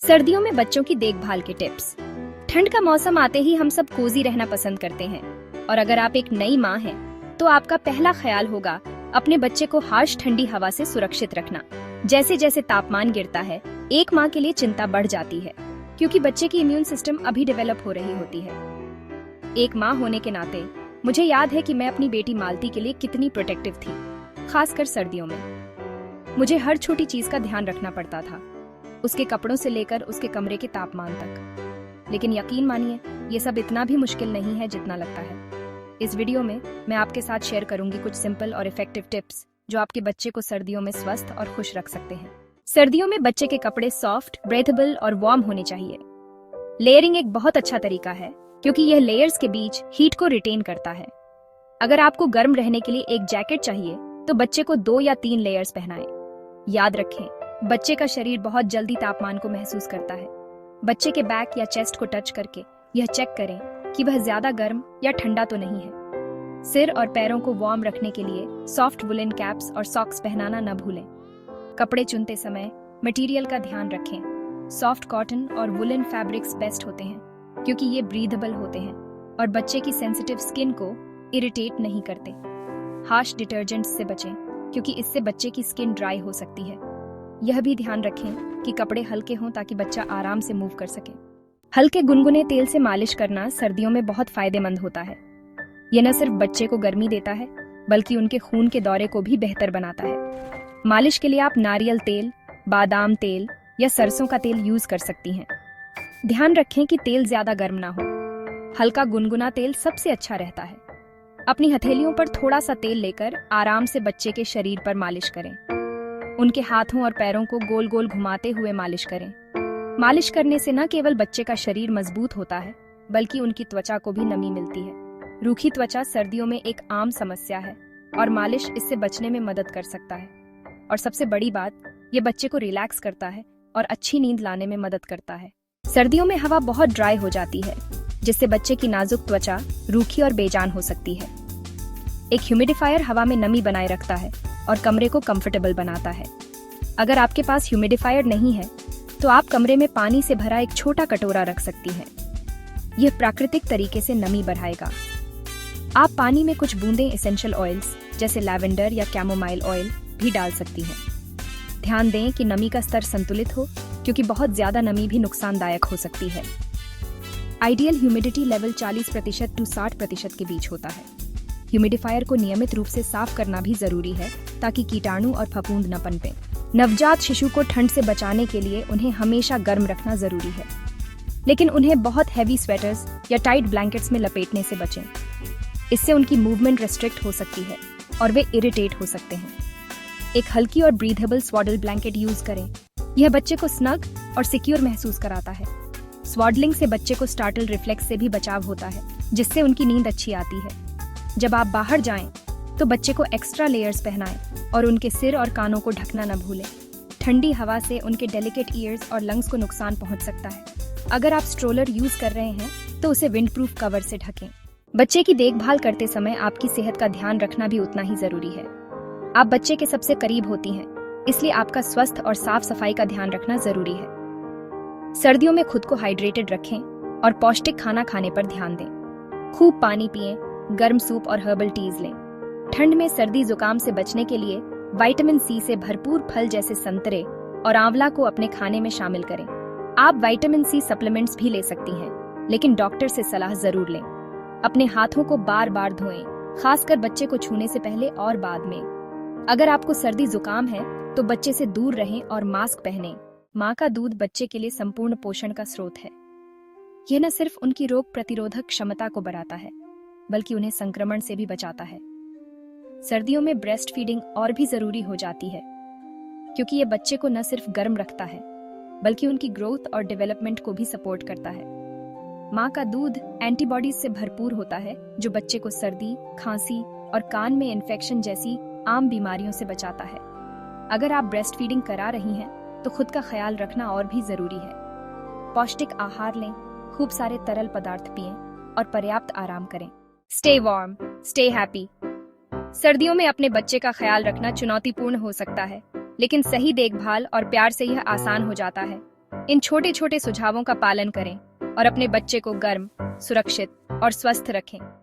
सर्दियों में बच्चों की देखभाल के टिप्स। ठंड का मौसम आते ही हम सब कोजी रहना पसंद करते हैं और अगर आप एक नई माँ हैं तो आपका पहला ख्याल होगा अपने बच्चे को हार्श ठंडी हवा से सुरक्षित रखना। जैसे जैसे तापमान गिरता है एक माँ के लिए चिंता बढ़ जाती है क्योंकि बच्चे की इम्यून सिस्टम अभी डेवलप हो रही होती है। एक माँ होने के नाते मुझे याद है कि मैं अपनी बेटी मालती के लिए कितनी प्रोटेक्टिव थी, खासकर सर्दियों में। मुझे हर छोटी चीज का ध्यान रखना पड़ता था, उसके कपड़ों से लेकर उसके कमरे के तापमान तक। लेकिन यकीन मानिए ये सब इतना भी मुश्किल नहीं है जितना लगता है। इस वीडियो में मैं आपके साथ शेयर करूंगी कुछ सिंपल और इफेक्टिव टिप्स जो आपके बच्चे को सर्दियों में स्वस्थ और खुश रख सकते हैं। सर्दियों में बच्चे के कपड़े सॉफ्ट, ब्रेथेबल और वार्म होने चाहिए। लेयरिंग एक बहुत अच्छा तरीका है क्योंकि यह लेयर्स के बीच हीट को रिटेन करता है। अगर आपको गर्म रहने के लिए एक जैकेट चाहिए तो बच्चे को 2 या 3 लेयर्स पहनाएं। याद रखें, बच्चे का शरीर बहुत जल्दी तापमान को महसूस करता है। बच्चे के बैक या चेस्ट को टच करके यह चेक करें कि वह ज्यादा गर्म या ठंडा तो नहीं है। सिर और पैरों को वार्म रखने के लिए सॉफ्ट वुलन कैप्स और सॉक्स पहनाना न भूलें। कपड़े चुनते समय मटेरियल का ध्यान रखें। सॉफ्ट कॉटन और वुलन फैब्रिक्स बेस्ट होते हैं क्योंकि ये ब्रीदेबल होते हैं और बच्चे की सेंसिटिव स्किन को इरिटेट नहीं करते। हार्श डिटर्जेंट्स से बचें क्योंकि इससे बच्चे की स्किन ड्राई हो सकती है। यह भी ध्यान रखें कि कपड़े हल्के हों ताकि बच्चा आराम से मूव कर सके। हल्के गुनगुने तेल से मालिश करना सर्दियों में बहुत फायदेमंद होता है। यह न सिर्फ बच्चे को गर्मी देता है बल्कि उनके खून के दौरे को भी बेहतर बनाता है। मालिश के लिए आप नारियल तेल, बादाम तेल या सरसों का तेल यूज कर सकती हैं। ध्यान रखें कि तेल ज्यादा गर्म ना हो। हल्का गुनगुना तेल सबसे अच्छा रहता है। अपनी हथेलियों पर थोड़ा सा तेल लेकर आराम से बच्चे के शरीर पर मालिश करें। उनके हाथों और पैरों को गोल गोल घुमाते हुए मालिश करें। मालिश करने से न केवल बच्चे का शरीर मजबूत होता है बल्कि उनकी त्वचा को भी नमी मिलती है। रूखी त्वचा सर्दियों में एक आम समस्या है और मालिश इससे बचने में मदद कर सकता है। और सबसे बड़ी बात, ये बच्चे को रिलैक्स करता है और अच्छी नींद लाने में मदद करता है। सर्दियों में हवा बहुत ड्राई हो जाती है जिससे बच्चे की नाजुक त्वचा रूखी और बेजान हो सकती है। एक ह्यूमिडिफायर हवा में नमी बनाए रखता है और कमरे को कंफर्टेबल बनाता है। अगर आपके पास ह्यूमिडिफायर नहीं है तो आप कमरे में पानी से भरा एक छोटा कटोरा रख सकती हैं। यह प्राकृतिक तरीके से नमी बढ़ाएगा। आप पानी में कुछ बूंदें एसेंशियल ऑयल्स जैसे लैवेंडर या कैमोमाइल ऑयल भी डाल सकती हैं। ध्यान दें कि नमी का स्तर संतुलित हो क्योंकि बहुत ज्यादा नमी भी नुकसानदायक हो सकती है। आइडियल ह्यूमिडिटी लेवल 40% to 60% के बीच होता है। ह्यूमिडिफायर को नियमित रूप से साफ करना भी जरूरी है ताकि कीटाणु और फफूंद न पनपें। नवजात शिशु को ठंड से बचाने के लिए उन्हें हमेशा गर्म रखना जरूरी है, लेकिन उन्हें बहुत हैवी स्वेटर्स या टाइट ब्लैंकेट्स में लपेटने से बचें। इससे उनकी मूवमेंट रेस्ट्रिक्ट हो सकती है और वे इरिटेट हो सकते हैं। एक हल्की और ब्रीथेबल स्वाडल ब्लैंकेट यूज करें। यह बच्चे को स्नग और सिक्योर महसूस कराता है। स्वाडलिंग से बच्चे को स्टार्टल रिफ्लेक्स से भी बचाव होता है जिससे उनकी नींद अच्छी आती है। जब आप बाहर जाएं तो बच्चे को एक्स्ट्रा लेयर्स पहनाएं और उनके सिर और कानों को ढकना न भूलें। ठंडी हवा से उनके डेलिकेट ईयर्स और लंग्स को नुकसान पहुंच सकता है। अगर आप स्ट्रोलर यूज कर रहे हैं तो उसे विंडप्रूफ कवर से ढकें। बच्चे की देखभाल करते समय आपकी सेहत का ध्यान रखना भी उतना ही जरूरी है। आप बच्चे के सबसे करीब होती हैं, इसलिए आपका स्वस्थ और साफ सफाई का ध्यान रखना जरूरी है। सर्दियों में खुद को हाइड्रेटेड रखें और पौष्टिक खाना खाने पर ध्यान दें। खूब पानी पिएं, गर्म सूप और हर्बल टीज लें। ठंड में सर्दी जुकाम से बचने के लिए विटामिन सी से भरपूर फल जैसे संतरे और आंवला को अपने खाने में शामिल करें। आप विटामिन सी सप्लीमेंट्स भी ले सकती हैं, लेकिन डॉक्टर से सलाह जरूर लें। अपने हाथों को बार बार धोएं, खासकर बच्चे को छूने से पहले और बाद में। अगर आपको सर्दी जुकाम है तो बच्चे से दूर रहें और मास्क पहनें। माँ का दूध बच्चे के लिए संपूर्ण पोषण का स्रोत है। यह न सिर्फ उनकी रोग प्रतिरोधक क्षमता को बढ़ाता है बल्कि उन्हें संक्रमण से भी बचाता है। सर्दियों में ब्रेस्ट फीडिंग और भी जरूरी हो जाती है क्योंकि यह बच्चे को न सिर्फ गर्म रखता है बल्कि उनकी ग्रोथ और डेवलपमेंट को भी सपोर्ट करता है। माँ का दूध एंटीबॉडीज से भरपूर होता है जो बच्चे को सर्दी, खांसी और कान में इन्फेक्शन जैसी आम बीमारियों से बचाता है। अगर आप ब्रेस्ट फीडिंग करा रही हैं तो खुद का ख्याल रखना और भी जरूरी है। पौष्टिक आहार लें, खूब सारे तरल पदार्थ पिएं और पर्याप्त आराम करें। Stay warm, stay happy. सर्दियों में अपने बच्चे का ख्याल रखना चुनौतीपूर्ण हो सकता है, लेकिन सही देखभाल और प्यार से यह आसान हो जाता है। इन छोटे छोटे सुझावों का पालन करें और अपने बच्चे को गर्म, सुरक्षित और स्वस्थ रखें।